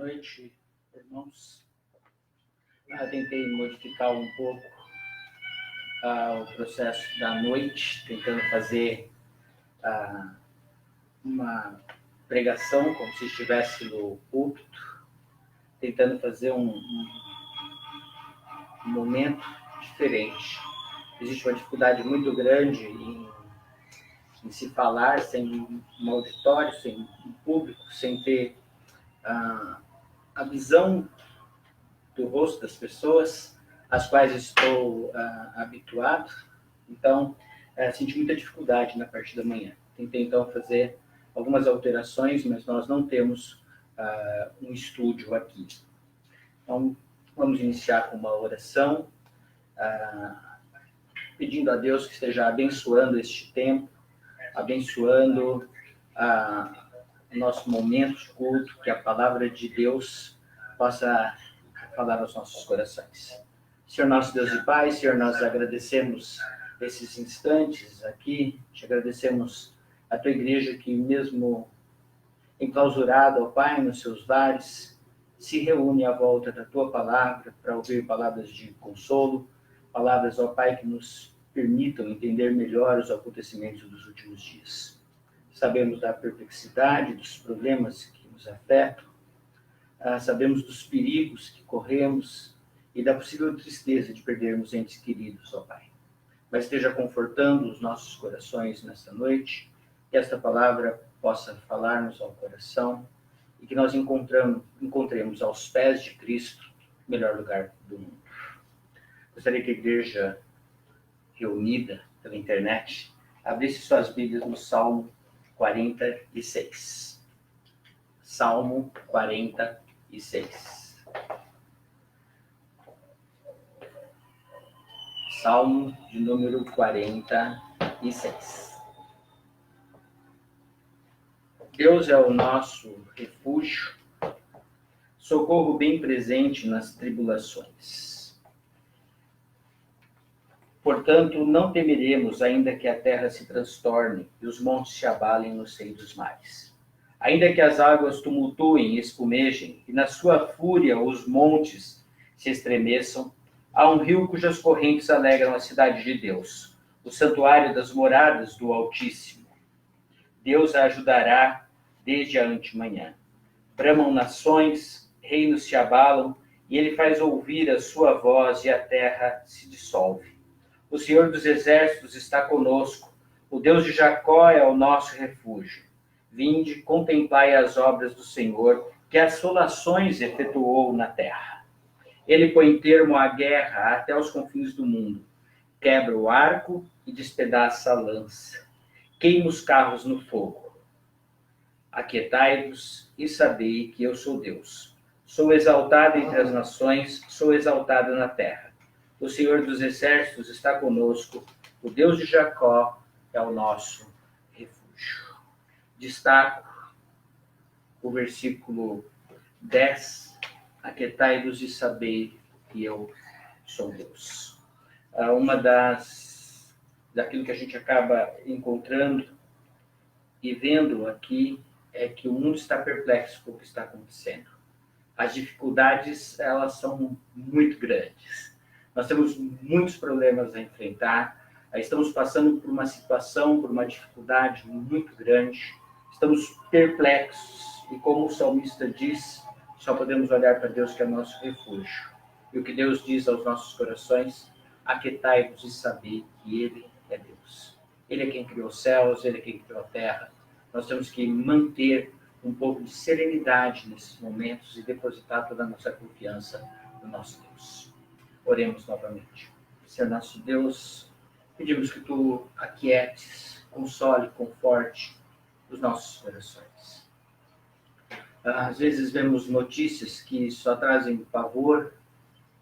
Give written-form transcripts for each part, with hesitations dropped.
noite, irmãos. Tentei modificar um pouco o processo da noite, tentando fazer uma pregação como se estivesse no púlpito, tentando fazer um momento diferente. Existe uma dificuldade muito grande em se falar sem um auditório, sem um público, sem ter a visão do rosto das pessoas às quais estou habituado. Então, senti muita dificuldade na parte da manhã. Tentei, então, fazer algumas alterações, mas nós não temos um estúdio aqui. Então, vamos iniciar com uma oração, pedindo a Deus que esteja abençoando este tempo, abençoando o nosso momento de culto, que a palavra de Deus possa falar aos nossos corações. Senhor nosso Deus e Pai, Senhor, nós agradecemos esses instantes aqui, te agradecemos a tua igreja que mesmo enclausurada, ó Pai, nos seus lares, se reúne à volta da tua palavra para ouvir palavras de consolo, palavras, ó Pai, que nos permitam entender melhor os acontecimentos dos últimos dias. Sabemos da perplexidade, dos problemas que nos afetam, sabemos dos perigos que corremos e da possível tristeza de perdermos entes queridos, ó Pai. Mas esteja confortando os nossos corações nesta noite, que esta palavra possa falar-nos ao coração e que nós encontremos aos pés de Cristo o melhor lugar do mundo. Gostaria que a igreja reunida pela internet abrisse suas Bíblias no Salmo 46. Salmo 46. Salmo de número 46. Deus é o nosso refúgio, socorro bem presente nas tribulações. Portanto, não temeremos, ainda que a terra se transtorne e os montes se abalem no seio dos mares. Ainda que as águas tumultuem e espumejem, e na sua fúria os montes se estremeçam, há um rio cujas correntes alegram a cidade de Deus, o santuário das moradas do Altíssimo. Deus a ajudará desde a antemanhã. Bramam nações, reinos se abalam, e ele faz ouvir a sua voz e a terra se dissolve. O Senhor dos Exércitos está conosco, o Deus de Jacó é o nosso refúgio. Vinde, contemplai as obras do Senhor, que assolações efetuou na terra. Ele põe termo à guerra até os confins do mundo. Quebra o arco e despedaça a lança. Queima os carros no fogo. Aquietai-vos e sabei que eu sou Deus. Sou exaltado entre as nações, sou exaltado na terra. O Senhor dos Exércitos está conosco, o Deus de Jacó é o nosso refúgio. Destaco o versículo 10, aquietai-vos e sabei que eu sou Deus. Daquilo que a gente acaba encontrando e vendo aqui é que o mundo está perplexo com o que está acontecendo. As dificuldades, elas são muito grandes. Nós temos muitos problemas a enfrentar, estamos passando por uma situação, por uma dificuldade muito grande, estamos perplexos e, como o salmista diz, só podemos olhar para Deus que é nosso refúgio. E o que Deus diz aos nossos corações: aquietai-vos e sabei que Ele é Deus. Ele é quem criou os céus, Ele é quem criou a terra. Nós temos que manter um pouco de serenidade nesses momentos e depositar toda a nossa confiança no nosso Deus. Oremos novamente. Senhor nosso Deus, pedimos que Tu aquietes, console, conforte os nossos corações. Às vezes vemos notícias que só trazem pavor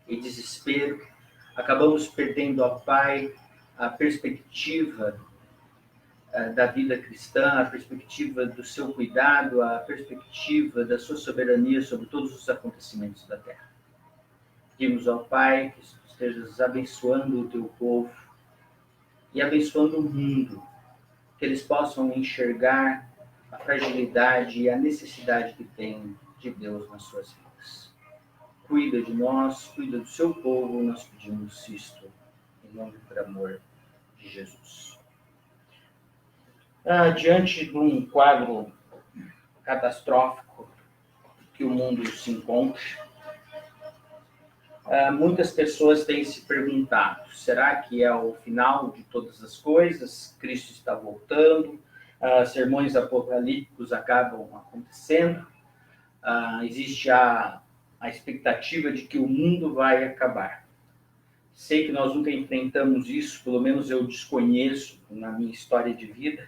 e desespero. Acabamos perdendo, ó Pai, a perspectiva da vida cristã, a perspectiva do seu cuidado, a perspectiva da sua soberania sobre todos os acontecimentos da terra. Pedimos ao Pai que estejas abençoando o teu povo e abençoando o mundo, que eles possam enxergar a fragilidade e a necessidade que têm de Deus nas suas vidas. Cuida de nós, cuida do seu povo, nós pedimos isto em nome e por amor de Jesus. Diante de um quadro catastrófico que o mundo se encontra, muitas pessoas têm se perguntado, será que é o final de todas as coisas? Cristo está voltando? Sermões apocalípticos acabam acontecendo? Existe a expectativa de que o mundo vai acabar. Sei que nós nunca enfrentamos isso, pelo menos eu desconheço na minha história de vida,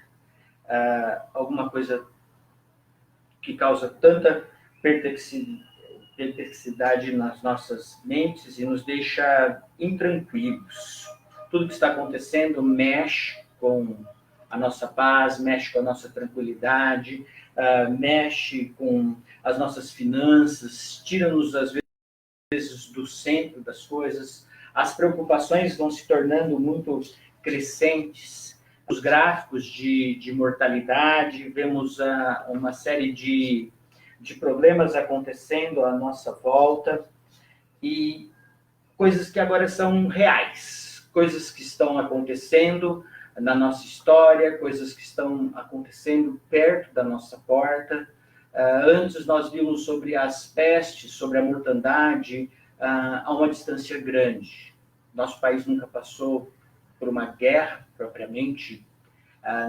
alguma coisa que causa tanta perplexidade nas nossas mentes e nos deixa intranquilos. Tudo que está acontecendo mexe com a nossa paz, mexe com a nossa tranquilidade, mexe com as nossas finanças, tira-nos, às vezes, do centro das coisas. As preocupações vão se tornando muito crescentes. Os gráficos de mortalidade, vemos uma série de problemas acontecendo à nossa volta e coisas que agora são reais, coisas que estão acontecendo na nossa história, coisas que estão acontecendo perto da nossa porta. Antes nós vimos sobre as pestes, sobre a mortandade, a uma distância grande. Nosso país nunca passou por uma guerra, propriamente,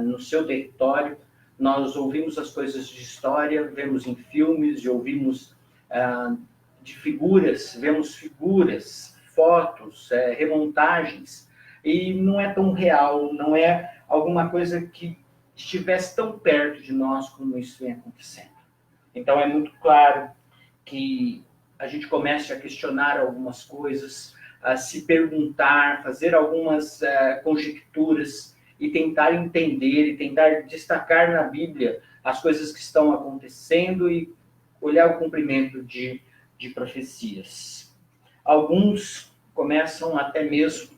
no seu território. Nós ouvimos as coisas de história, vemos em filmes, e ouvimos de figuras, vemos figuras, fotos, remontagens, e não é tão real, não é alguma coisa que estivesse tão perto de nós como isso vem acontecendo. Então é muito claro que a gente comece a questionar algumas coisas, a se perguntar, fazer algumas conjecturas e tentar entender e tentar destacar na Bíblia as coisas que estão acontecendo e olhar o cumprimento de profecias. Alguns começam até mesmo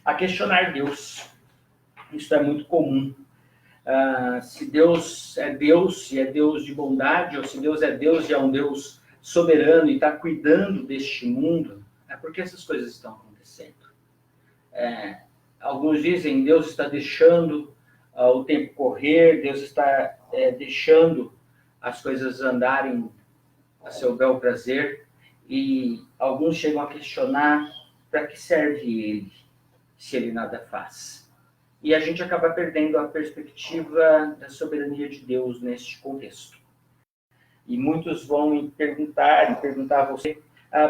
a questionar Deus. Isso é muito comum. Se Deus é Deus, se é Deus de bondade, ou se Deus é Deus e é um Deus soberano e está cuidando deste mundo, por que essas coisas estão acontecendo? Alguns dizem Deus está deixando o tempo correr, Deus está deixando as coisas andarem a seu bel prazer, e alguns chegam a questionar para que serve Ele, se Ele nada faz. E a gente acaba perdendo a perspectiva da soberania de Deus neste contexto. E muitos vão me perguntar a você,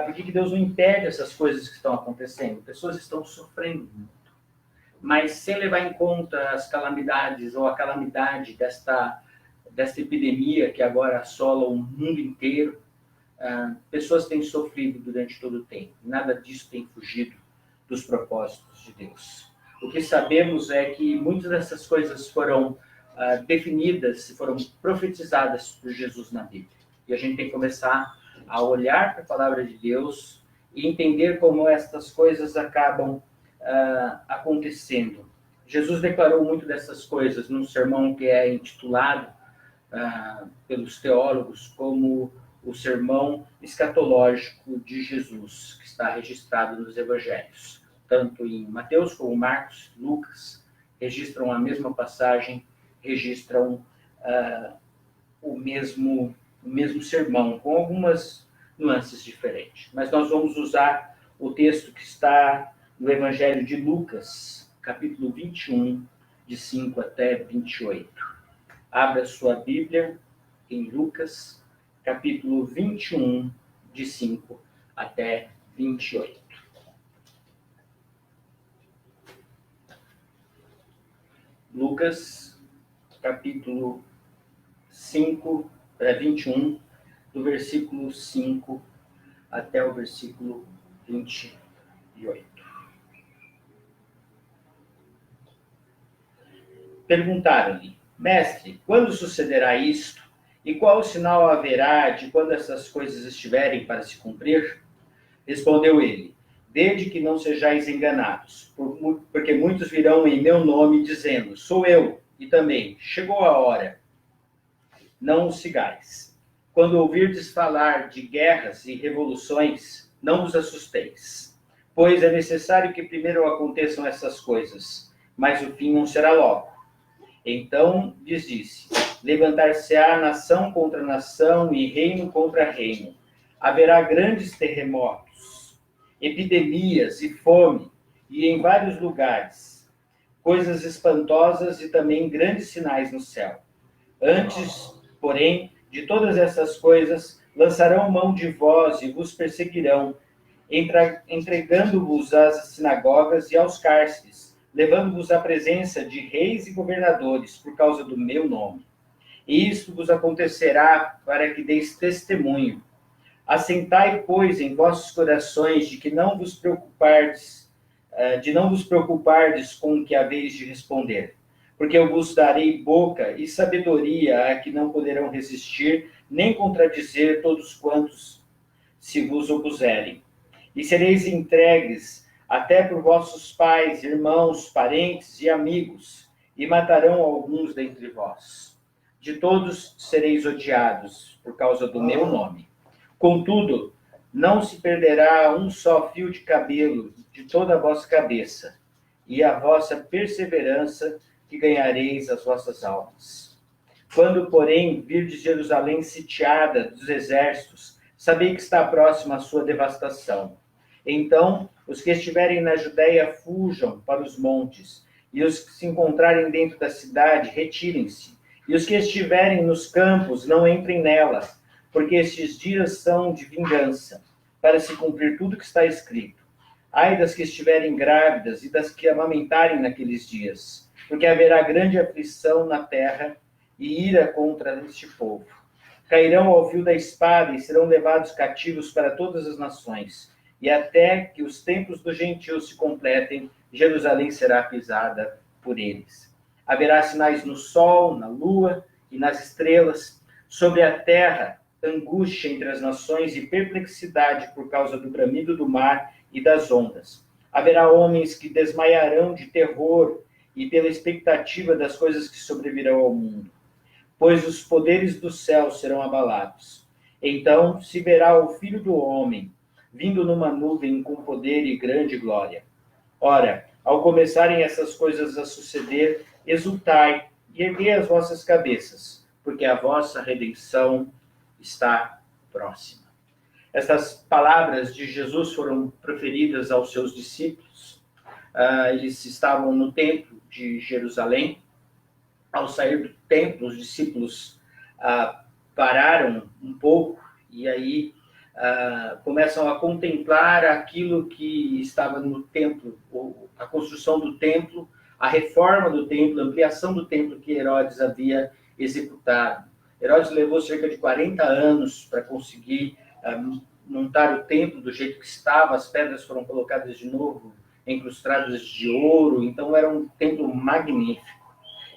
por que Deus não impede essas coisas que estão acontecendo? Pessoas estão sofrendo muito. Mas sem levar em conta as calamidades ou a calamidade desta epidemia que agora assola o mundo inteiro, pessoas têm sofrido durante todo o tempo. Nada disso tem fugido dos propósitos de Deus. O que sabemos é que muitas dessas coisas foram definidas, foram profetizadas por Jesus na Bíblia. E a gente tem que começar a olhar para a palavra de Deus e entender como estas coisas acabam acontecendo. Jesus declarou muito dessas coisas num sermão que é intitulado pelos teólogos como o sermão escatológico de Jesus, que está registrado nos evangelhos. Tanto em Mateus como Marcos, Lucas, registram a mesma passagem, registram o mesmo sermão, com algumas nuances diferentes. Mas nós vamos usar o texto que está no Evangelho de Lucas, capítulo 21, de 5 até 28. Abra sua Bíblia em Lucas, capítulo 21, de 5 até 28. Lucas, capítulo 21, do versículo 5 até o versículo 28. Perguntaram-lhe: Mestre, quando sucederá isto? E qual sinal haverá de quando essas coisas estiverem para se cumprir? Respondeu ele: Vede que não sejais enganados, porque muitos virão em meu nome dizendo: Sou eu, e também chegou a hora. Não os sigais. Quando ouvirdes falar de guerras e revoluções, não vos assusteis, pois é necessário que primeiro aconteçam essas coisas, mas o fim não será logo. Então lhes disse: levantar-se-á nação contra nação e reino contra reino. Haverá grandes terremotos, epidemias e fome, e em vários lugares, coisas espantosas e também grandes sinais no céu. Antes, porém, de todas essas coisas, lançarão mão de vós e vos perseguirão, entregando-vos às sinagogas e aos cárceres, levando-vos à presença de reis e governadores por causa do meu nome. E isto vos acontecerá para que deis testemunho. Assentai, pois, em vossos corações de não vos preocupardes com o que haveis de responder, porque eu vos darei boca e sabedoria a que não poderão resistir, nem contradizer todos quantos se vos opuserem. E sereis entregues até por vossos pais, irmãos, parentes e amigos, e matarão alguns dentre vós. De todos sereis odiados por causa do meu nome. Contudo, não se perderá um só fio de cabelo de toda a vossa cabeça, e a vossa perseverança que ganhareis as vossas almas. Quando, porém, virdes Jerusalém sitiada dos exércitos, sabei que está próxima a sua devastação. Então, os que estiverem na Judéia fujam para os montes, e os que se encontrarem dentro da cidade retirem-se, e os que estiverem nos campos não entrem nela, porque estes dias são de vingança, para se cumprir tudo que está escrito. Ai das que estiverem grávidas e das que amamentarem naqueles dias, porque haverá grande aflição na terra e ira contra este povo. Cairão ao fio da espada e serão levados cativos para todas as nações, e até que os tempos dos gentios se completem, Jerusalém será pisada por eles. Haverá sinais no sol, na lua e nas estrelas, sobre a terra, angústia entre as nações e perplexidade por causa do bramido do mar e das ondas. Haverá homens que desmaiarão de terror e pela expectativa das coisas que sobrevirão ao mundo, pois os poderes do céu serão abalados. Então se verá o Filho do Homem, vindo numa nuvem com poder e grande glória. Ora, ao começarem essas coisas a suceder, exultai e erguei as vossas cabeças, porque a vossa redenção está próxima. Estas palavras de Jesus foram proferidas aos seus discípulos. Eles estavam no templo de Jerusalém. Ao sair do templo, os discípulos pararam um pouco e aí começam a contemplar aquilo que estava no templo, a construção do templo, a reforma do templo, a ampliação do templo que Herodes havia executado. Herodes levou cerca de 40 anos para conseguir montar o templo do jeito que estava, as pedras foram colocadas de novo, incrustadas de ouro, então era um templo magnífico.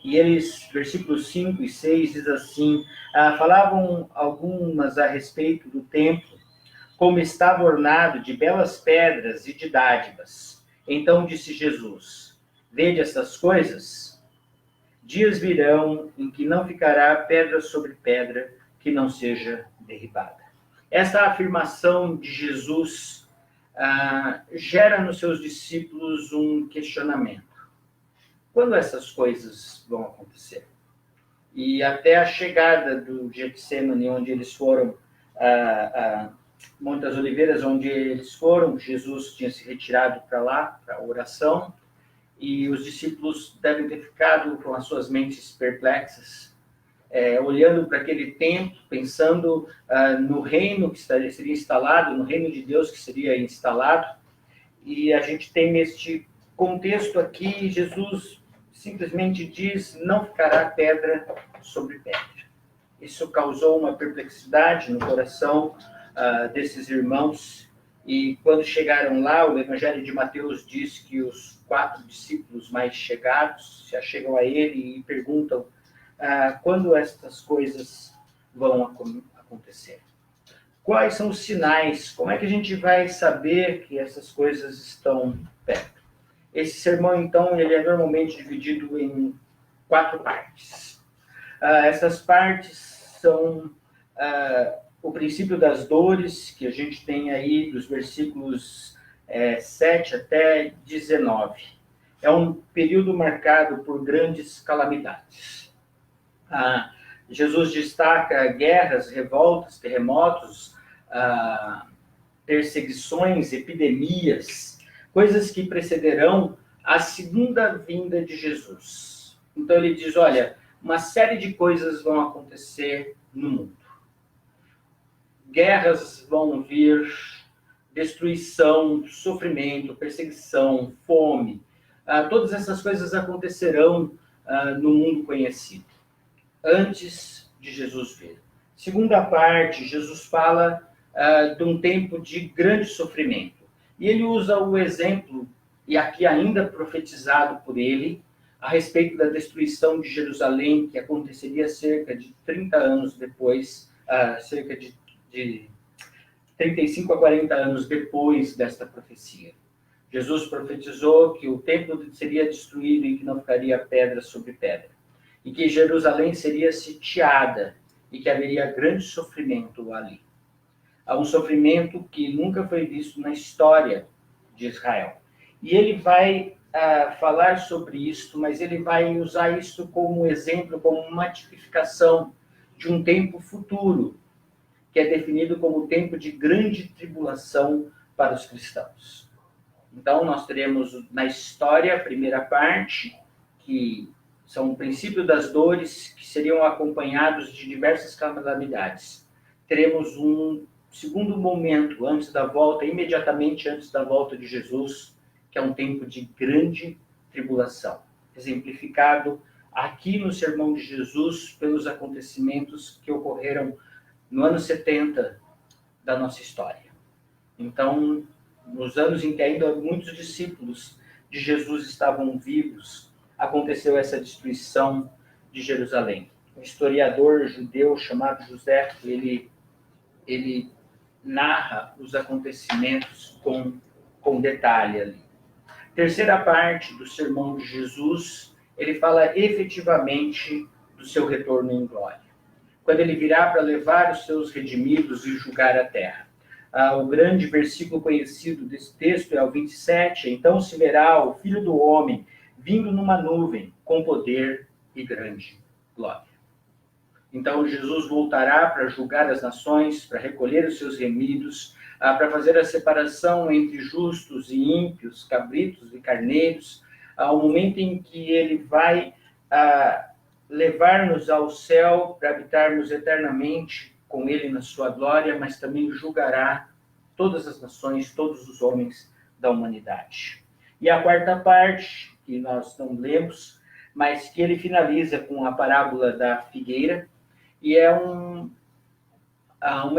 E eles, versículos 5 e 6, diz assim, falavam algumas a respeito do templo, como estava ornado de belas pedras e de dádivas. Então disse Jesus, vede essas coisas? Dias virão em que não ficará pedra sobre pedra que não seja derribada. Esta afirmação de Jesus gera nos seus discípulos um questionamento. Quando essas coisas vão acontecer? E até a chegada do Getsemane, onde eles foram, Monte das Oliveiras, onde eles foram, Jesus tinha se retirado para lá, para a oração, e os discípulos devem ter ficado com as suas mentes perplexas, olhando para aquele templo, pensando no reino que seria instalado, no reino de Deus que seria instalado. E a gente tem neste contexto aqui, Jesus simplesmente diz, não ficará pedra sobre pedra. Isso causou uma perplexidade no coração desses irmãos. E quando chegaram lá, o Evangelho de Mateus diz que os 4 discípulos mais chegados se achegam a ele e perguntam quando estas coisas vão acontecer. Quais são os sinais? Como é que a gente vai saber que essas coisas estão perto? Esse sermão, então, ele é normalmente dividido em 4 partes. Essas partes são o princípio das dores, que a gente tem aí dos versículos 7 até 19. É um período marcado por grandes calamidades. Jesus destaca guerras, revoltas, terremotos, perseguições, epidemias, coisas que precederão a segunda vinda de Jesus. Então ele diz, olha, uma série de coisas vão acontecer no mundo. Guerras vão vir, destruição, sofrimento, perseguição, fome. Todas essas coisas acontecerão no mundo conhecido, antes de Jesus vir. Segunda parte, Jesus fala de um tempo de grande sofrimento. E ele usa o exemplo, e aqui ainda profetizado por ele, a respeito da destruição de Jerusalém, que aconteceria cerca de 30 anos depois, cerca de 35 a 40 anos depois desta profecia. Jesus profetizou que o templo seria destruído e que não ficaria pedra sobre pedra. E que Jerusalém seria sitiada e que haveria grande sofrimento ali. Há um sofrimento que nunca foi visto na história de Israel. E ele vai falar sobre isso, mas ele vai usar isso como exemplo, como uma tipificação de um tempo futuro, que é definido como o tempo de grande tribulação para os cristãos. Então, nós teremos na história a primeira parte, que são o princípio das dores, que seriam acompanhados de diversas calamidades. Teremos um segundo momento, antes da volta, imediatamente antes da volta de Jesus, que é um tempo de grande tribulação, exemplificado aqui no Sermão de Jesus pelos acontecimentos que ocorreram no ano 70 da nossa história. Então, nos anos em que ainda muitos discípulos de Jesus estavam vivos, aconteceu essa destruição de Jerusalém. Um historiador judeu chamado José, ele narra os acontecimentos com detalhe ali. Terceira parte do sermão de Jesus, ele fala efetivamente do seu retorno em glória. Quando ele virá para levar os seus redimidos e julgar a terra. O grande versículo conhecido desse texto é o 27. Então se verá o Filho do Homem vindo numa nuvem com poder e grande glória. Então Jesus voltará para julgar as nações, para recolher os seus remidos, para fazer a separação entre justos e ímpios, cabritos e carneiros, ao momento em que ele vai levar-nos ao céu para habitarmos eternamente com ele na sua glória, mas também julgará todas as nações, todos os homens da humanidade. E a quarta parte, que nós não lemos, mas que ele finaliza com a parábola da figueira, e é uma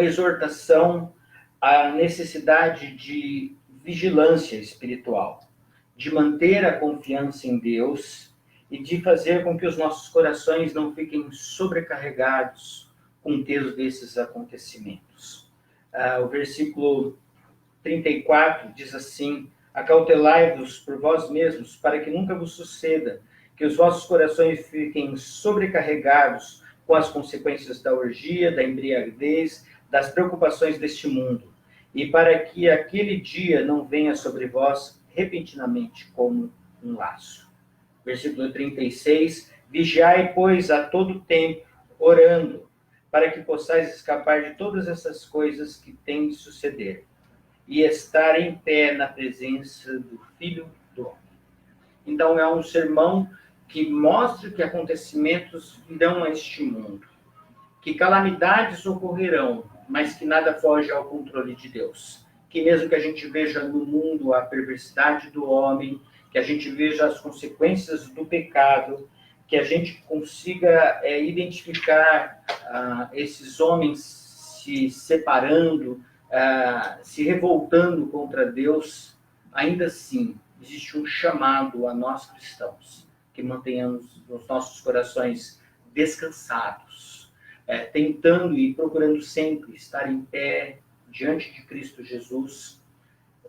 exortação à necessidade de vigilância espiritual, de manter a confiança em Deus e de fazer com que os nossos corações não fiquem sobrecarregados com o peso desses acontecimentos. O versículo 34 diz assim: acautelai-vos por vós mesmos, para que nunca vos suceda que os vossos corações fiquem sobrecarregados com as consequências da orgia, da embriaguez, das preocupações deste mundo, e para que aquele dia não venha sobre vós repentinamente como um laço. Versículo 36, vigiai, pois, a todo tempo, orando, para que possais escapar de todas essas coisas que têm de suceder, e estar em pé na presença do Filho do Homem. Então, é um sermão que mostra que acontecimentos virão a este mundo, que calamidades ocorrerão, mas que nada foge ao controle de Deus. Que mesmo que a gente veja no mundo a perversidade do homem, que a gente veja as consequências do pecado, que a gente consiga identificar esses homens se separando, se revoltando contra Deus, ainda assim existe um chamado a nós cristãos, que mantenhamos os nossos corações descansados, tentando e procurando sempre estar em pé diante de Cristo Jesus,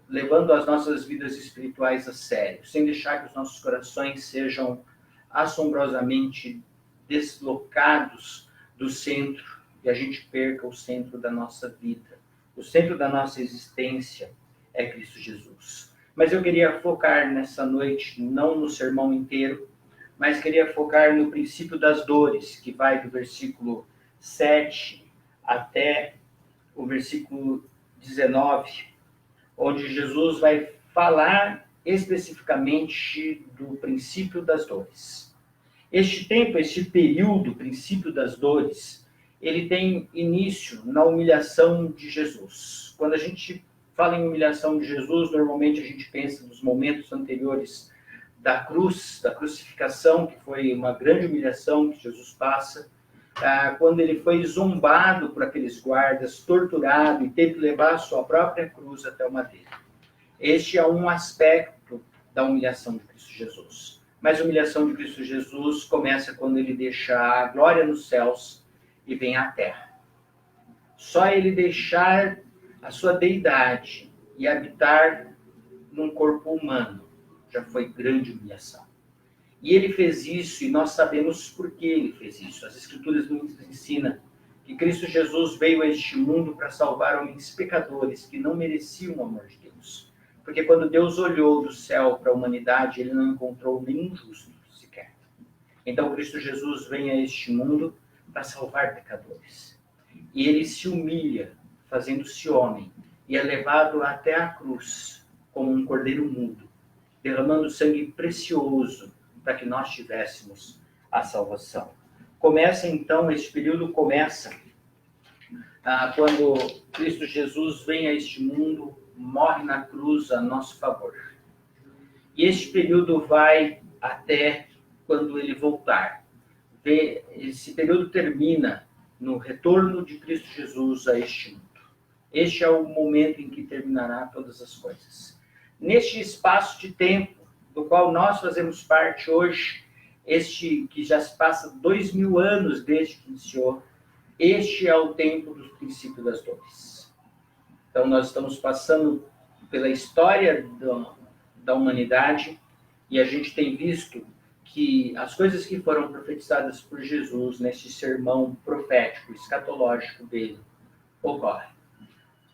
levando as nossas vidas espirituais a sério, sem deixar que os nossos corações sejam assombrosamente deslocados do centro e a gente perca o centro da nossa vida. O centro da nossa existência é Cristo Jesus. Mas eu queria focar nessa noite, não no sermão inteiro, mas queria focar no princípio das dores, que vai do versículo 7 até o versículo 19, onde Jesus vai falar especificamente do princípio das dores. Este tempo, este período, princípio das dores, ele tem início na humilhação de Jesus. Quando a gente fala em humilhação de Jesus, normalmente a gente pensa nos momentos anteriores da cruz, da crucificação, que foi uma grande humilhação que Jesus passa, quando ele foi zombado por aqueles guardas, torturado e teve que levar a sua própria cruz até o madeiro. Este é um aspecto da humilhação de Cristo Jesus. Mas a humilhação de Cristo Jesus começa quando ele deixa a glória nos céus e vem à terra. Só ele deixar a sua deidade e habitar num corpo humano já foi grande humilhação. E ele fez isso, e nós sabemos por que ele fez isso. As Escrituras nos ensinam que Cristo Jesus veio a este mundo para salvar homens pecadores que não mereciam o amor de Deus. Porque quando Deus olhou do céu para a humanidade, ele não encontrou nenhum justo sequer. Então Cristo Jesus vem a este mundo para salvar pecadores. E ele se humilha, fazendo-se homem, e é levado até a cruz como um cordeiro mudo, derramando sangue precioso para que nós tivéssemos a salvação. Começa então, este período começa quando Cristo Jesus vem a este mundo, morre na cruz a nosso favor. E este período vai até quando ele voltar. Esse período termina no retorno de Cristo Jesus a este mundo. Este é o momento em que terminará todas as coisas. Neste espaço de tempo, do qual nós fazemos parte hoje, este que já se passa 2000 anos desde que iniciou, este é o tempo do princípio das dores. Então nós estamos passando pela história da humanidade e a gente tem visto que as coisas que foram profetizadas por Jesus neste sermão profético, escatológico dele, ocorrem.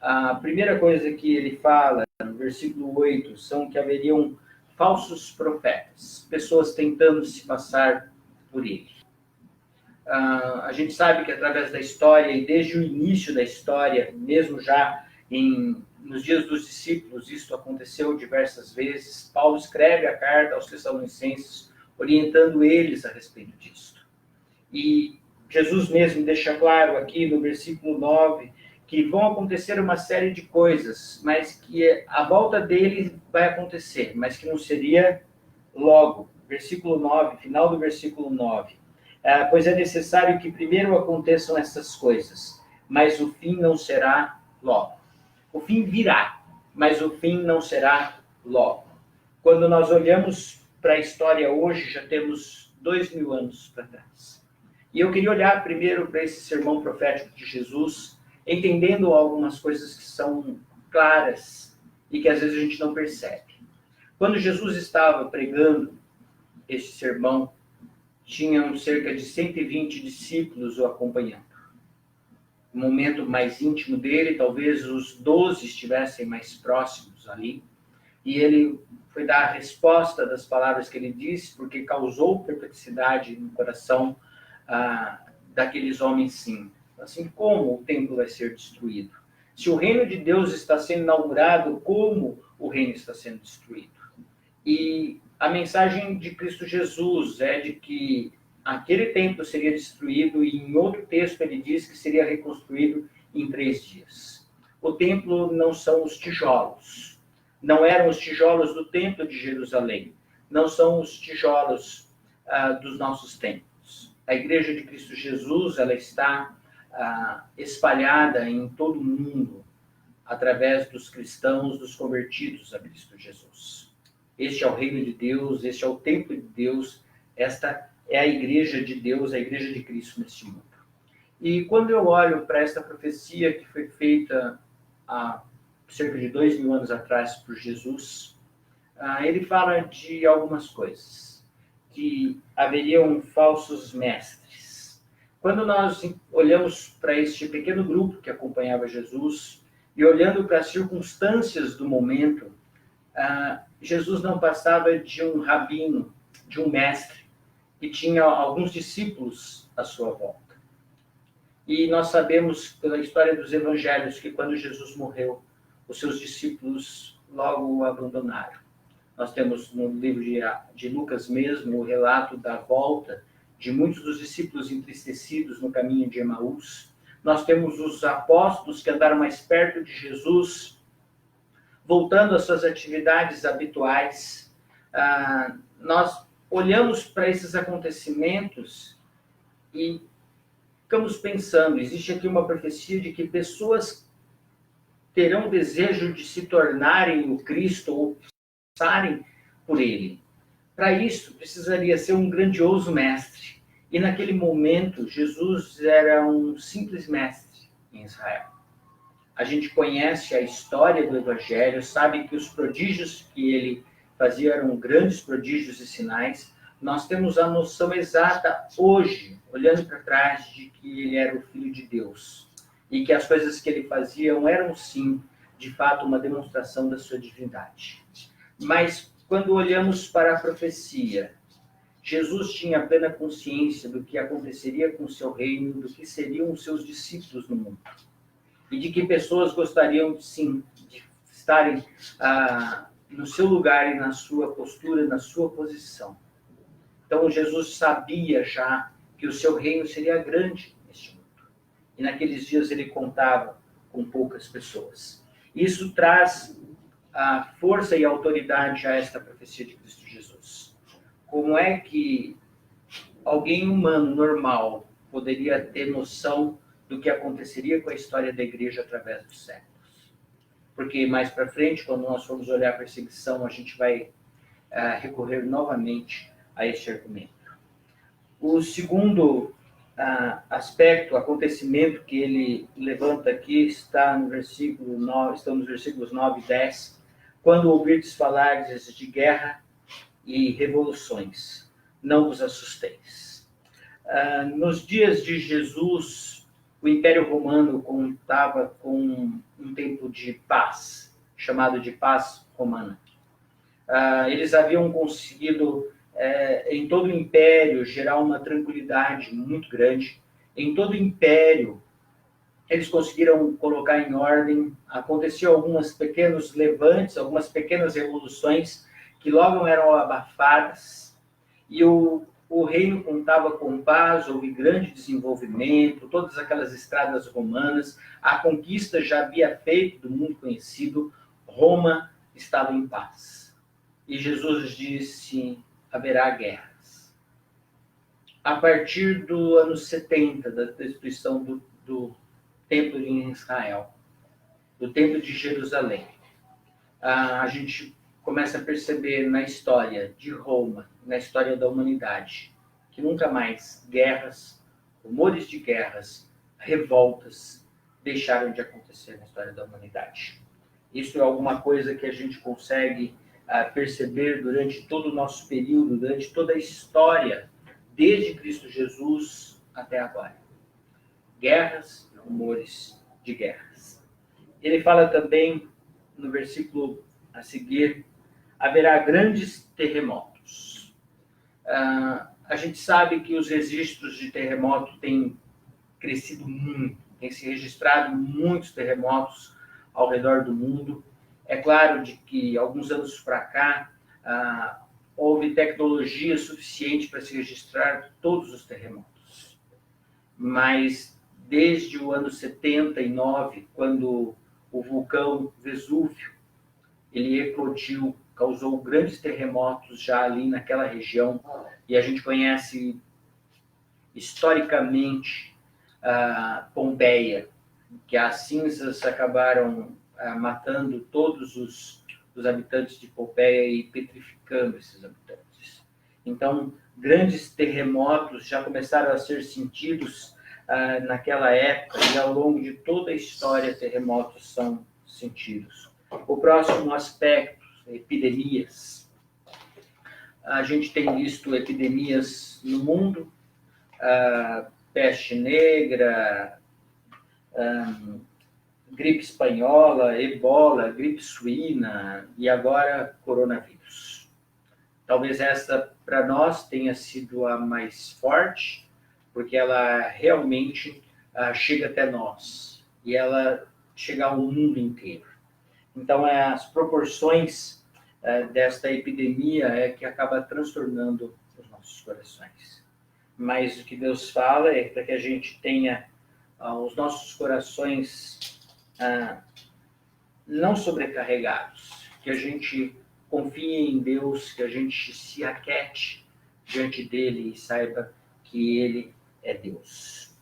A primeira coisa que ele fala, no versículo 8, são que haveriam falsos profetas, pessoas tentando se passar por ele. A gente sabe que através da história, e desde o início da história, mesmo já nos dias dos discípulos, isso aconteceu diversas vezes. Paulo escreve a carta aos Tessalonicenses, orientando eles a respeito disso. E Jesus mesmo deixa claro aqui no versículo 9, que vão acontecer uma série de coisas, mas que a volta dele vai acontecer, mas que não seria logo. Versículo 9, final do versículo 9. Pois é necessário que primeiro aconteçam essas coisas, mas o fim não será logo. O fim virá, mas o fim não será logo. Quando nós olhamos para a história hoje, já temos 2000 anos para trás. E eu queria olhar primeiro para esse sermão profético de Jesus, entendendo algumas coisas que são claras e que às vezes a gente não percebe. Quando Jesus estava pregando este sermão, tinham cerca de 120 discípulos o acompanhando. No momento mais íntimo dele, talvez os 12 estivessem mais próximos ali, e ele foi dar a resposta das palavras que ele disse, porque causou perplexidade no coração daqueles homens, sim. Assim, como o templo vai ser destruído? Se o reino de Deus está sendo inaugurado, como o reino está sendo destruído? E a mensagem de Cristo Jesus é de que aquele templo seria destruído, e em outro texto ele diz que seria reconstruído em 3 dias. O templo não são os tijolos, não eram os tijolos do templo de Jerusalém, não são os tijolos dos nossos templos. A igreja de Cristo Jesus, ela está espalhada em todo o mundo, através dos cristãos, dos convertidos a Cristo Jesus. Este é o reino de Deus, este é o templo de Deus, esta é a igreja de Deus, a igreja de Cristo neste mundo. E quando eu olho para esta profecia que foi feita há cerca de 2000 anos atrás por Jesus, ele fala de algumas coisas, que haveriam falsos mestres. Quando nós olhamos para este pequeno grupo que acompanhava Jesus e olhando para as circunstâncias do momento, Jesus não passava de um rabino, de um mestre, que tinha alguns discípulos à sua volta. E nós sabemos pela história dos evangelhos que quando Jesus morreu, os seus discípulos logo o abandonaram. Nós temos no livro de Lucas mesmo o relato da volta de muitos dos discípulos entristecidos no caminho de Emaús. Nós temos os apóstolos que andaram mais perto de Jesus, voltando às suas atividades habituais. Nós olhamos para esses acontecimentos e ficamos pensando, existe aqui uma profecia de que pessoas terão desejo de se tornarem o Cristo ou passarem por ele. Para isso, precisaria ser um grandioso mestre. E naquele momento, Jesus era um simples mestre em Israel. A gente conhece a história do Evangelho, sabe que os prodígios que ele fazia eram grandes prodígios e sinais. Nós temos a noção exata hoje, olhando para trás, de que ele era o Filho de Deus. E que as coisas que ele fazia eram, sim, de fato, uma demonstração da sua divindade. Mas, quando olhamos para a profecia, Jesus tinha plena consciência do que aconteceria com o seu reino, do que seriam os seus discípulos no mundo. E de que pessoas gostariam, sim, de estarem no seu lugar e na sua postura, na sua posição. Então, Jesus sabia já que o seu reino seria grande neste mundo. E naqueles dias ele contava com poucas pessoas. Isso traz a força e a autoridade a esta profecia de Cristo Jesus. Como é que alguém humano, normal, poderia ter noção do que aconteceria com a história da igreja através dos séculos? Porque mais para frente, quando nós formos olhar a perseguição, a gente vai recorrer novamente a este argumento. O segundo aspecto, acontecimento que ele levanta aqui está no versículo 9, estão nos versículos 9 e 10. Quando ouvirdes falardes de guerra e revoluções, não vos assusteis. Nos dias de Jesus, o Império Romano contava com um tempo de paz, chamado de paz romana. Eles haviam conseguido, em todo o Império, gerar uma tranquilidade muito grande. Em todo o Império, eles conseguiram colocar em ordem, aconteciam alguns pequenos levantes, algumas pequenas revoluções, que logo eram abafadas, e o reino contava com paz, houve grande desenvolvimento, todas aquelas estradas romanas, a conquista já havia feito do mundo conhecido, Roma estava em paz. E Jesus disse, haverá guerras. A partir do ano 70, da destruição do templo em Israel, do templo de Jerusalém, a gente começa a perceber na história de Roma, na história da humanidade, que nunca mais guerras, rumores de guerras, revoltas deixaram de acontecer na história da humanidade. Isso é alguma coisa que a gente consegue perceber durante todo o nosso período, durante toda a história, desde Cristo Jesus até agora. Guerras e rumores de guerras. Ele fala também, no versículo a seguir, haverá grandes terremotos. A gente sabe que os registros de terremoto têm crescido muito, tem se registrado muitos terremotos ao redor do mundo. É claro de que, alguns anos para cá, houve tecnologia suficiente para se registrar todos os terremotos. Mas, desde o ano 79, quando o vulcão Vesúvio ele eclodiu, causou grandes terremotos já ali naquela região, e a gente conhece historicamente Pompeia, que as cinzas acabaram matando todos os habitantes de Pompeia e petrificando esses habitantes. Então, grandes terremotos já começaram a ser sentidos naquela época, e ao longo de toda a história, terremotos são sentidos. O próximo aspecto, epidemias. A gente tem visto epidemias no mundo, peste negra, gripe espanhola, ebola, gripe suína e agora coronavírus. Talvez essa, para nós, tenha sido a mais forte, porque ela realmente chega até nós e ela chega ao mundo inteiro. Então, as proporções desta epidemia é que acaba transtornando os nossos corações. Mas o que Deus fala é para que a gente tenha os nossos corações não sobrecarregados, que a gente confie em Deus, que a gente se aquete diante dele e saiba que ele é Deus.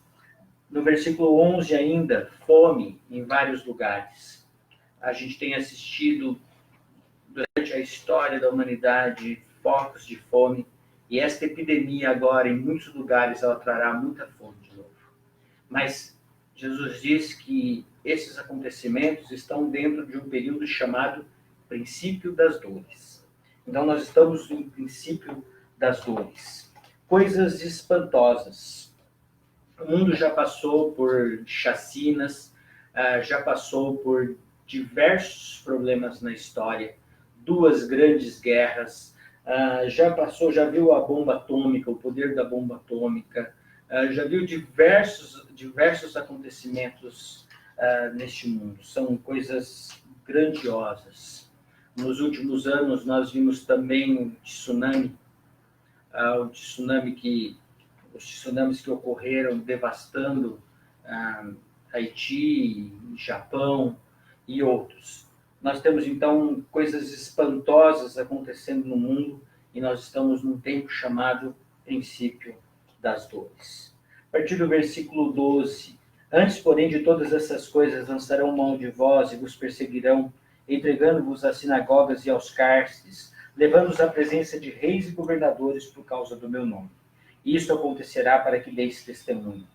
No versículo 11 ainda, fome em vários lugares. A gente tem assistido durante a história da humanidade focos de fome, e esta epidemia agora, em muitos lugares, ela trará muita fome de novo. Mas Jesus diz que esses acontecimentos estão dentro de um período chamado princípio das dores. Então, nós estamos no princípio das dores. Coisas espantosas. O mundo já passou por chacinas, já passou por diversos problemas na história, 2 grandes guerras, já viu a bomba atômica, o poder da bomba atômica, já viu diversos acontecimentos neste mundo. São coisas grandiosas. Nos últimos anos, nós vimos também o tsunami, os tsunamis que ocorreram devastando Haiti, Japão e outros. Nós temos, então, coisas espantosas acontecendo no mundo e nós estamos num tempo chamado princípio das dores. A partir do versículo 12. Antes, porém, de todas essas coisas, lançarão mão de vós e vos perseguirão, entregando-vos às sinagogas e aos cárceres, levando-os à presença de reis e governadores por causa do meu nome. Isto acontecerá para que deis testemunho.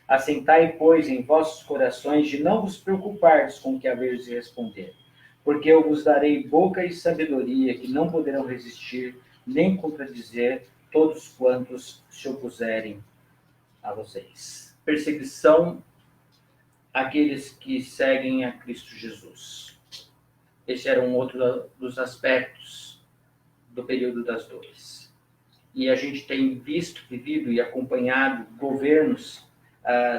Assentai, pois, em vossos corações de não vos preocupardes com o que haveres de responder, porque eu vos darei boca e sabedoria que não poderão resistir, nem contradizer todos quantos se opuserem a vocês. Perseguição àqueles que seguem a Cristo Jesus. Esse era um outro dos aspectos do período das dores. E a gente tem vivido e acompanhado governos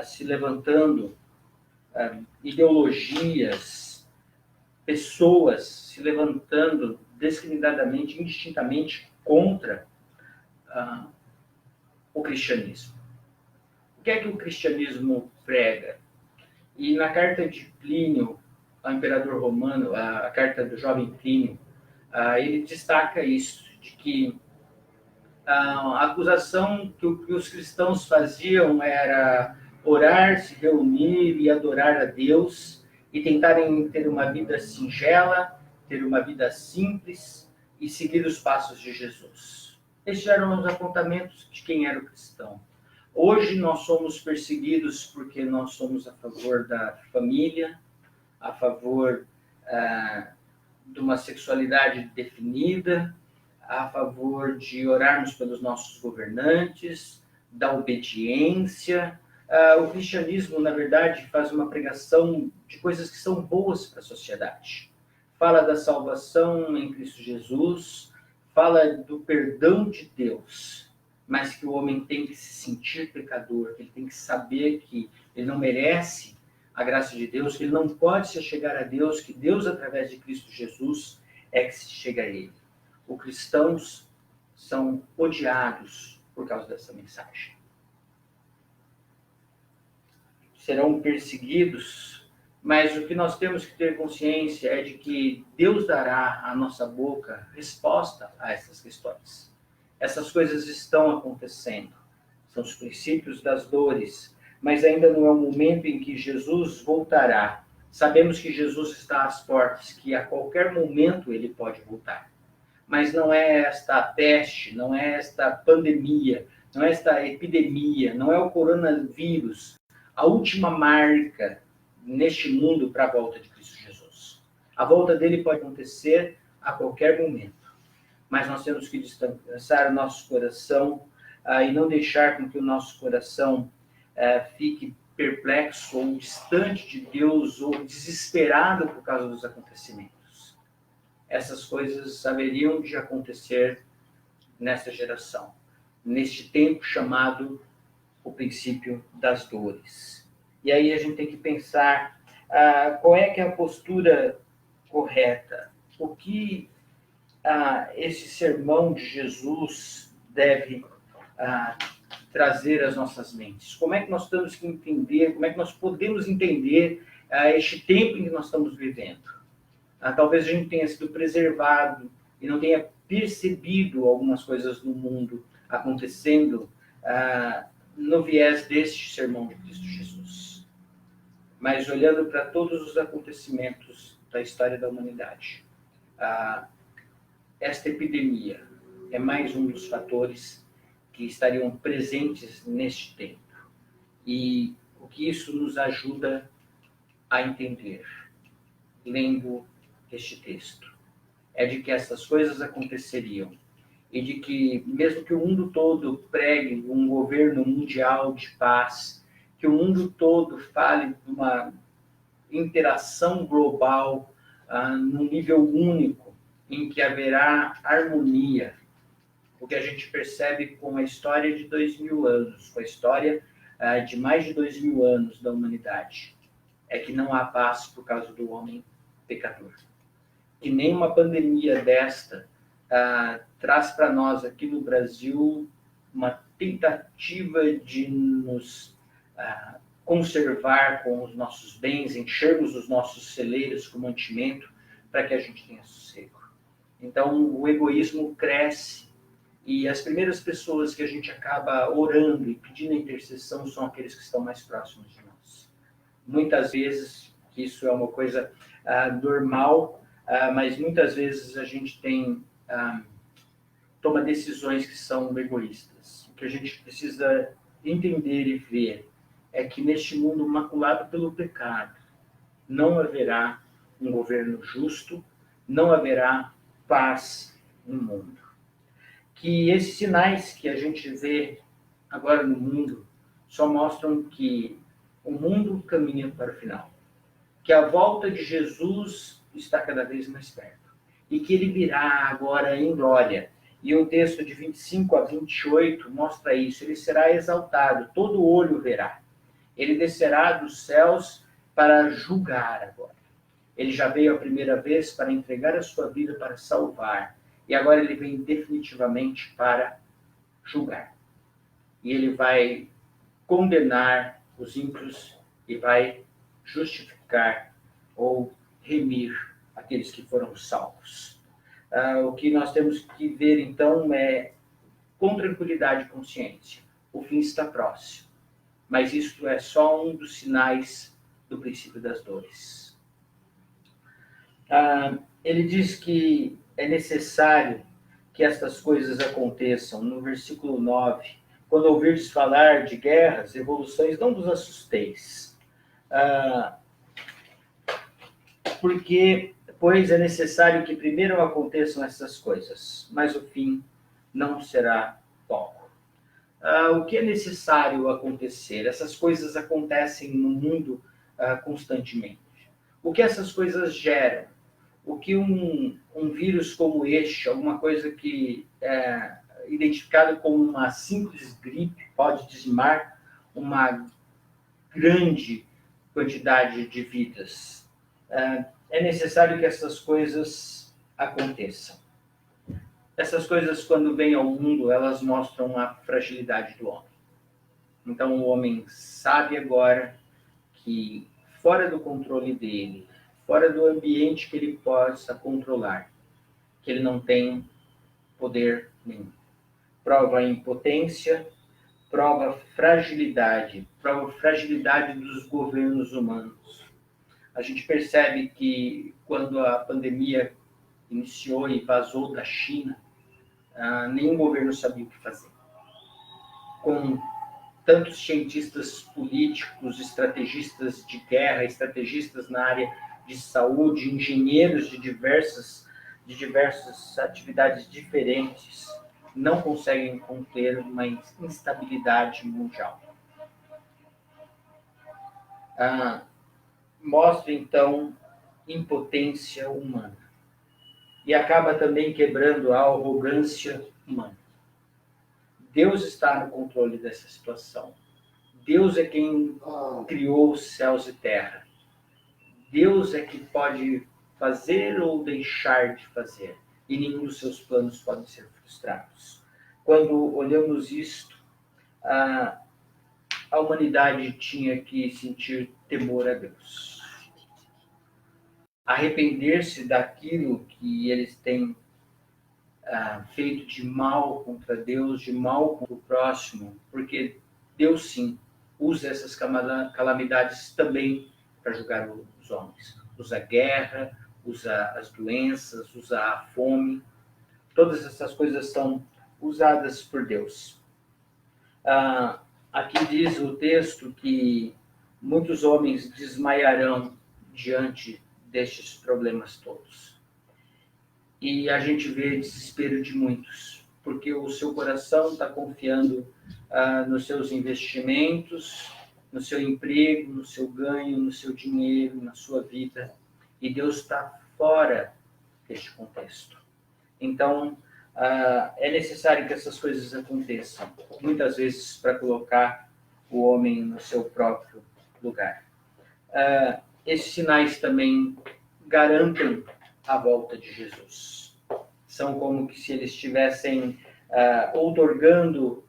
se levantando, ideologias, pessoas se levantando discriminadamente, indistintamente contra o cristianismo. O que é que o cristianismo prega? E na carta de Plínio, ao imperador romano, a carta do jovem Plínio, ele destaca isso, de que a acusação que os cristãos faziam era orar, se reunir e adorar a Deus e tentarem ter uma vida singela, ter uma vida simples e seguir os passos de Jesus. Estes eram os apontamentos de quem era o cristão. Hoje nós somos perseguidos porque nós somos a favor da família, a favor de uma sexualidade definida, a favor de orarmos pelos nossos governantes, da obediência. O cristianismo, na verdade, faz uma pregação de coisas que são boas para a sociedade. Fala da salvação em Cristo Jesus, fala do perdão de Deus, mas que o homem tem que se sentir pecador, que ele tem que saber que ele não merece a graça de Deus, que ele não pode se chegar a Deus, que Deus, através de Cristo Jesus, é que se chega a ele. Os cristãos são odiados por causa dessa mensagem. Serão perseguidos, mas o que nós temos que ter consciência é de que Deus dará à nossa boca resposta a essas questões. Essas coisas estão acontecendo. São os princípios das dores, mas ainda não é o momento em que Jesus voltará. Sabemos que Jesus está às portas, que a qualquer momento ele pode voltar. Mas não é esta peste, não é esta pandemia, não é esta epidemia, não é o coronavírus, a última marca neste mundo para a volta de Cristo Jesus. A volta dele pode acontecer a qualquer momento, mas nós temos que descansar o nosso coração e não deixar com que o nosso coração fique perplexo ou distante de Deus ou desesperado por causa dos acontecimentos. Essas coisas haveriam de acontecer nessa geração, neste tempo chamado o princípio das dores. E aí a gente tem que pensar qual é que é a postura correta, o que esse sermão de Jesus deve trazer às nossas mentes. Como é que nós temos que entender, como é que nós podemos entender este tempo em que nós estamos vivendo. Talvez a gente tenha sido preservado e não tenha percebido algumas coisas no mundo acontecendo no viés deste sermão de Cristo Jesus. Mas olhando para todos os acontecimentos da história da humanidade, esta epidemia é mais um dos fatores que estariam presentes neste tempo. E o que isso nos ajuda a entender, lendo este texto, é de que essas coisas aconteceriam e de que, mesmo que o mundo todo pregue um governo mundial de paz, que o mundo todo fale de uma interação global num nível único, em que haverá harmonia, o que a gente percebe com a história de 2000 anos, com a história de mais de 2000 anos da humanidade, é que não há paz por causa do homem pecador. Que nem uma pandemia desta traz para nós aqui no Brasil uma tentativa de nos conservar com os nossos bens, enchermos os nossos celeiros com mantimento para que a gente tenha sossego. Então, o egoísmo cresce e as primeiras pessoas que a gente acaba orando e pedindo a intercessão são aqueles que estão mais próximos de nós. Muitas vezes, isso é uma coisa normal, mas muitas vezes a gente toma decisões que são egoístas. O que a gente precisa entender e ver é que neste mundo maculado pelo pecado, não haverá um governo justo, não haverá paz no mundo. Que esses sinais que a gente vê agora no mundo só mostram que o mundo caminha para o final, que a volta de Jesus está cada vez mais perto e que ele virá agora em glória. E o texto de 25 a 28 mostra isso. Ele será exaltado, todo olho verá. Ele descerá dos céus para julgar agora. Ele já veio a primeira vez para entregar a sua vida para salvar. E agora ele vem definitivamente para julgar. E ele vai condenar os ímpios e vai justificar ou remir aqueles que foram salvos. O que nós temos que ver, então, é com tranquilidade e consciência. O fim está próximo. Mas isso é só um dos sinais do princípio das dores. Ele diz que é necessário que estas coisas aconteçam. No versículo 9, quando ouvirdes falar de guerras, revoluções, não vos assusteis. Porque, pois, é necessário que primeiro aconteçam essas coisas, mas o fim não será pouco. O que é necessário acontecer? Essas coisas acontecem no mundo constantemente. O que essas coisas geram? O que um vírus como este, alguma coisa que é identificado como uma simples gripe, pode dizimar uma grande quantidade de vidas. É necessário que essas coisas aconteçam. Essas coisas, quando vêm ao mundo, elas mostram a fragilidade do homem. Então, o homem sabe agora que, fora do controle dele, fora do ambiente que ele possa controlar, que ele não tem poder nenhum. Prova a impotência, prova a fragilidade dos governos humanos. A gente percebe que quando a pandemia iniciou e vazou da China, nenhum governo sabia o que fazer. Com tantos cientistas políticos, estrategistas de guerra, estrategistas na área de saúde, engenheiros de diversas atividades diferentes, não conseguem conter uma instabilidade mundial. mostra então impotência humana e acaba também quebrando a arrogância humana. Deus está no controle dessa situação. Deus é quem criou os céus e terra. Deus é que pode fazer ou deixar de fazer, e nenhum dos seus planos pode ser frustrados. Quando olhamos isto, a humanidade tinha que sentir temor a Deus. Arrepender-se daquilo que eles têm feito de mal contra Deus, de mal contra o próximo, porque Deus sim usa essas calamidades também para julgar os homens. Usa a guerra, usa as doenças, usa a fome. Todas essas coisas são usadas por Deus. Aqui diz o texto que muitos homens desmaiarão diante destes problemas todos. E a gente vê desespero de muitos, porque o seu coração está confiando nos seus investimentos, no seu emprego, no seu ganho, no seu dinheiro, na sua vida. E Deus está fora deste contexto. Então, é necessário que essas coisas aconteçam, muitas vezes para colocar o homem no seu próprio lugar. Esses sinais também garantem a volta de Jesus. São como que se eles estivessem outorgando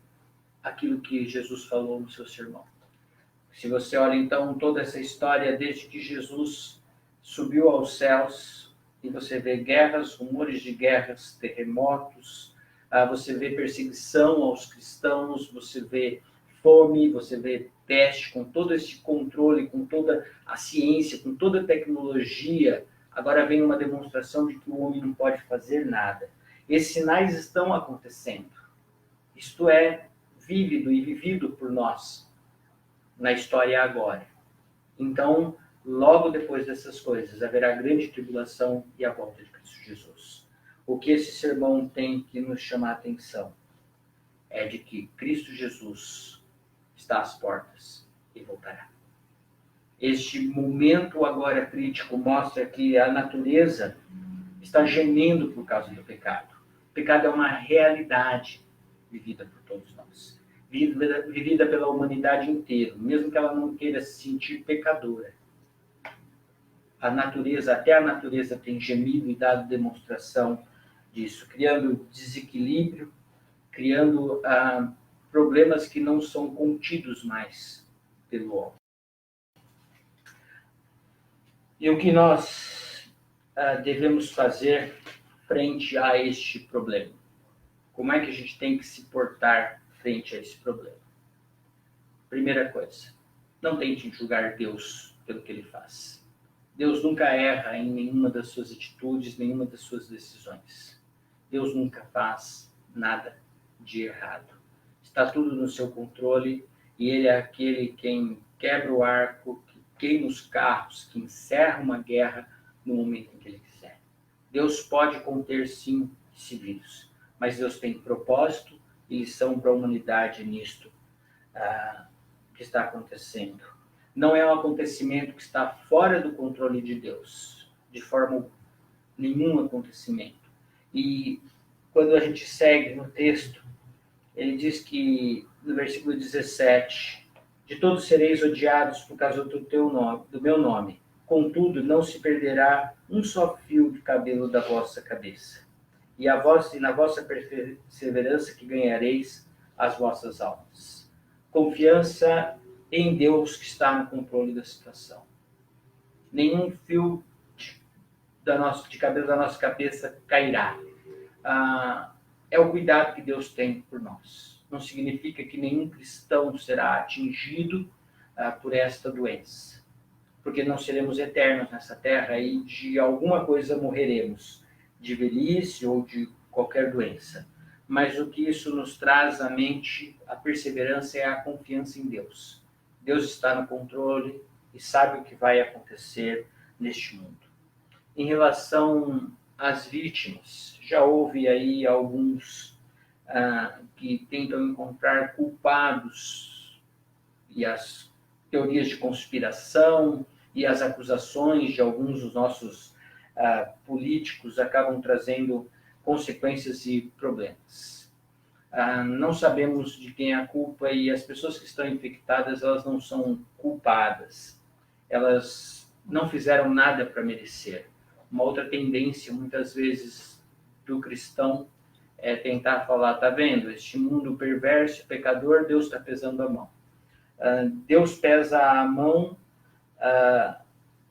aquilo que Jesus falou no seu sermão. Se você olha, então, toda essa história desde que Jesus subiu aos céus, e você vê guerras, rumores de guerras, terremotos, você vê perseguição aos cristãos, você vê fome, você vê peste, com todo esse controle, com toda a ciência, com toda a tecnologia. Agora vem uma demonstração de que o homem não pode fazer nada. Esses sinais estão acontecendo. Isto é vívido e vivido por nós na história agora. Então, logo depois dessas coisas, haverá grande tribulação e a volta de Cristo Jesus. O que esse sermão tem que nos chamar a atenção é de que Cristo Jesus está às portas e voltará. Este momento agora crítico mostra que a natureza está gemendo por causa do pecado. O pecado é uma realidade vivida por todos nós, vivida pela humanidade inteira, mesmo que ela não queira se sentir pecadora. A natureza, até a natureza tem gemido e dado demonstração disso, criando desequilíbrio, criando problemas que não são contidos mais pelo homem. E o que nós devemos fazer frente a este problema? Como é que a gente tem que se portar frente a esse problema? Primeira coisa, não tente julgar Deus pelo que ele faz. Deus nunca erra em nenhuma das suas atitudes, nenhuma das suas decisões. Deus nunca faz nada de errado. Está tudo no seu controle e ele é aquele quem quebra o arco, que queima os carros, que encerra uma guerra no momento em que ele quiser. Deus pode conter, sim, esse vírus, mas Deus tem propósito e lição para a humanidade nisto que está acontecendo. Não é um acontecimento que está fora do controle de Deus, de forma nenhum acontecimento. E quando a gente segue no texto, ele diz que, no versículo 17, de todos sereis odiados por causa do meu nome. Contudo, não se perderá um só fio de cabelo da vossa cabeça. E na vossa perseverança que ganhareis as vossas almas. Confiança em Deus que está no controle da situação. Nenhum fio de cabelo da nossa cabeça cairá. É o cuidado que Deus tem por nós. Não significa que nenhum cristão será atingido por esta doença, porque não seremos eternos nessa terra e de alguma coisa morreremos, de velhice ou de qualquer doença. Mas o que isso nos traz à mente, a perseverança, é a confiança em Deus. Deus está no controle e sabe o que vai acontecer neste mundo. Em relação às vítimas, já houve aí alguns que tentam encontrar culpados, e as teorias de conspiração e as acusações de alguns dos nossos políticos acabam trazendo consequências e problemas. Não sabemos de quem é a culpa e as pessoas que estão infectadas, elas não são culpadas. Elas não fizeram nada para merecer. Uma outra tendência, muitas vezes, do cristão é tentar falar, tá vendo, este mundo perverso, pecador, Deus está pesando a mão. Deus pesa a mão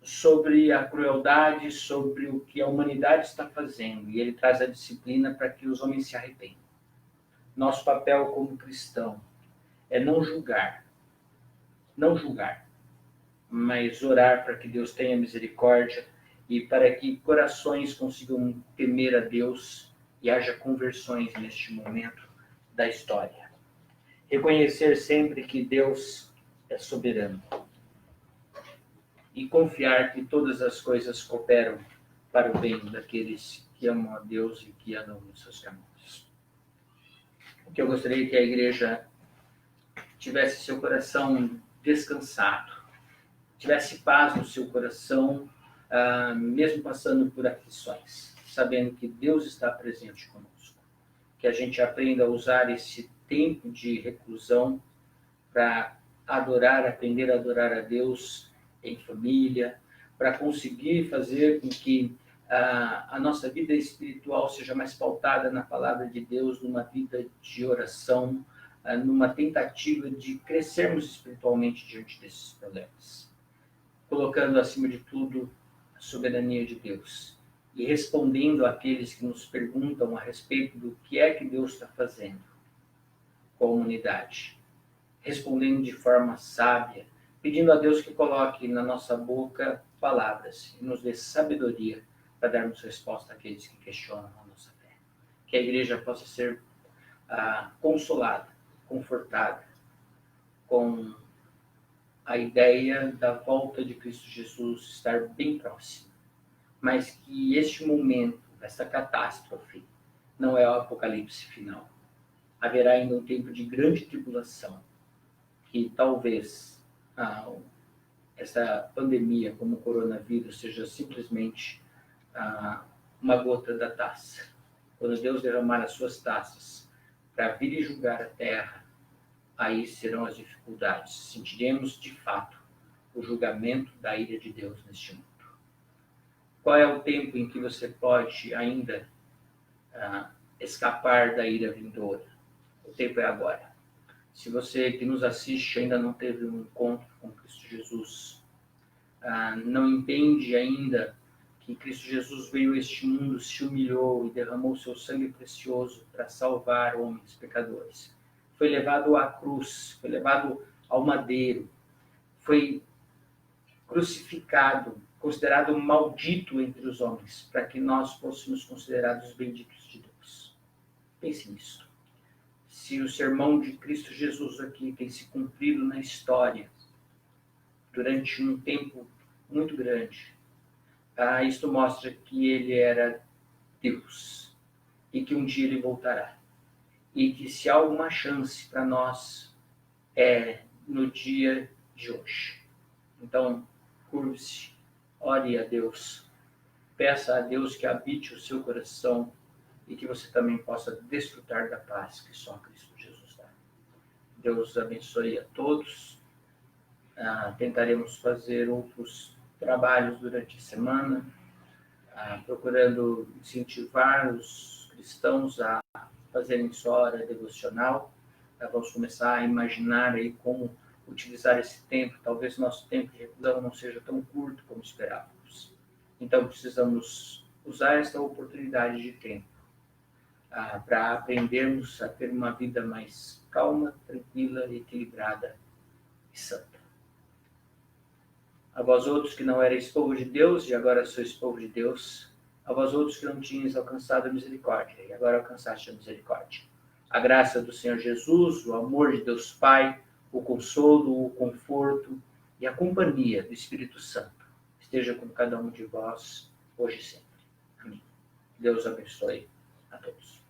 sobre a crueldade, sobre o que a humanidade está fazendo, e ele traz a disciplina para que os homens se arrependam. Nosso papel como cristão é não julgar, mas orar para que Deus tenha misericórdia e para que corações consigam temer a Deus e haja conversões neste momento da história. Reconhecer sempre que Deus é soberano e confiar que todas as coisas cooperam para o bem daqueles que amam a Deus e que andam nos seus caminhos. O que eu gostaria que a igreja tivesse seu coração descansado, tivesse paz no seu coração, mesmo passando por aflições, sabendo que Deus está presente conosco. Que a gente aprenda a usar esse tempo de reclusão para aprender a adorar a Deus em família, para conseguir fazer com que a nossa vida espiritual seja mais pautada na palavra de Deus, numa vida de oração, numa tentativa de crescermos espiritualmente diante desses problemas. Colocando acima de tudo a soberania de Deus e respondendo àqueles que nos perguntam a respeito do que é que Deus está fazendo com a humanidade. Respondendo de forma sábia, pedindo a Deus que coloque na nossa boca palavras e nos dê sabedoria para darmos resposta àqueles que questionam a nossa fé. Que a igreja possa ser consolada, confortada com a ideia da volta de Cristo Jesus estar bem próxima, mas que este momento, esta catástrofe, não é o apocalipse final. Haverá ainda um tempo de grande tribulação, que talvez essa pandemia, como o coronavírus, seja simplesmente uma gota da taça. Quando Deus derramar as suas taças para vir e julgar a terra, aí serão as dificuldades. Sentiremos, de fato, o julgamento da ira de Deus neste mundo. Qual é o tempo em que você pode ainda escapar da ira vindoura? O tempo é agora. Se você que nos assiste ainda não teve um encontro com Cristo Jesus, não entende ainda que Cristo Jesus veio a este mundo, se humilhou e derramou seu sangue precioso para salvar homens pecadores. Foi levado à cruz, foi levado ao madeiro, foi crucificado, considerado maldito entre os homens, para que nós fôssemos considerados benditos de Deus. Pense nisso. Se o sermão de Cristo Jesus aqui tem se cumprido na história durante um tempo muito grande, isto mostra que ele era Deus e que um dia ele voltará. E que se há alguma chance para nós é no dia de hoje. Então, curve-se, ore a Deus, peça a Deus que habite o seu coração e que você também possa desfrutar da paz que só Cristo Jesus dá. Deus abençoe a todos. Tentaremos fazer outros trabalhos durante a semana, procurando incentivar os cristãos a fazerem sua hora devocional. Vamos começar a imaginar aí como utilizar esse tempo. Talvez nosso tempo de reclusão não seja tão curto como esperávamos. Então precisamos usar esta oportunidade de tempo para aprendermos a ter uma vida mais calma, tranquila, equilibrada e santa. A vós outros que não erais povo de Deus e agora sois povo de Deus, a vós outros que não tinhas alcançado a misericórdia e agora alcançaste a misericórdia. A graça do Senhor Jesus, o amor de Deus Pai, o consolo, o conforto e a companhia do Espírito Santo esteja com cada um de vós, hoje e sempre. Amém. Deus abençoe a todos.